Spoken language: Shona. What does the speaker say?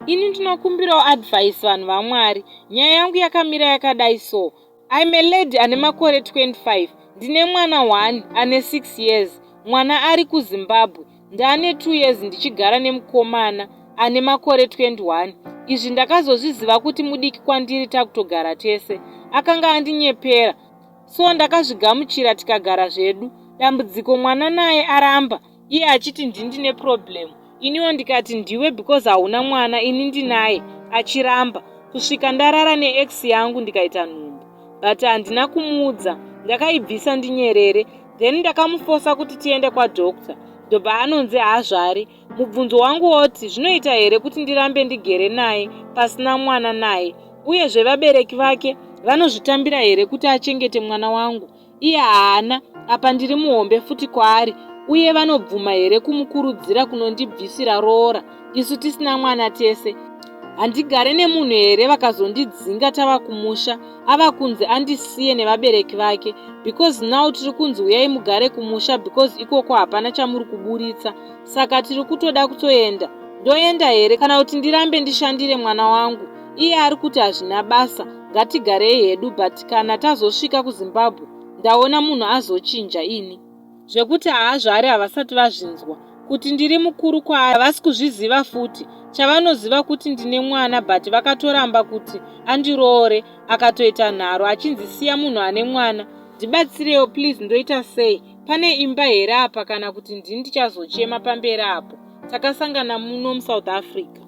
Ini ndinokumbirawo advice vanhu vaMwari. Nyaya yangu yakamira yakadai so. I'm a lady ane makore 25. Ndine mwana 1 ane 6 years. Mwana ari kuZimbabwe. Ndane 2 years ndichigara nemukomana ane makore 21. Izvi ndakazozviziva kuti mudiki kwandiri takutogara tese. Akanga andinyepera. So ndakazvigamuchira tikagara zvedu. Dambudziko mwana naye aramba. Iye achiti ndine problem. Iniwo ndikati ndiwe because hauna mwana ini ndinaye. Achiramba. Kusvika ndarara neex yangu ndikaita nhumbu. But handina kumuudza. Ndakaibvisa ndinyerere. Then ndakamufosa kuti tiende kwadokta. Ndobva anonzi haazvari. Mubvunzo wangu woti zvinoita here kuti ndirambe ndigere naye pasina mwana naye. Uyezve vabereki vake vanozvitambira here kuti achengete mwana wangu. Iye haana. Apa ndiri muhombe futi kwaari. Uye vanobvuma here kumukurudzira kunondibvisira roora. Isu tisina mwana tese. Handigare nemunhu here vakazondidzinga tava kumusha. Ava kunzi andisiye nevabereki vake. Because now tiri kunzi uyai mugare kumusha because ikoko hapana chamuri kuburitsa. Saka tiri kutoda kutoenda. Ndoenda here kana kuti ndirambe ndishandire mwana wangu. Iye ari kuti hazvina basa. Ngatigarei hedu but kana tazosvika kuZimbabwe ndaona munhu azochinja ini. Zvekuti haazvari havasati vazvinzwa. Kuti ndiri mukuru kwaari havasi kuzviziva futi. Chavanoziva kuti ndine mwana but vakatoramba kuti andiroore akatoita nharo achinzisiya munhu ane mwana. Ndibatsirewo please, ndoita sei? Pane imba here apa kana kuti ndini ndichazochema pamberi apo? Takasangana muno muSouth Africa.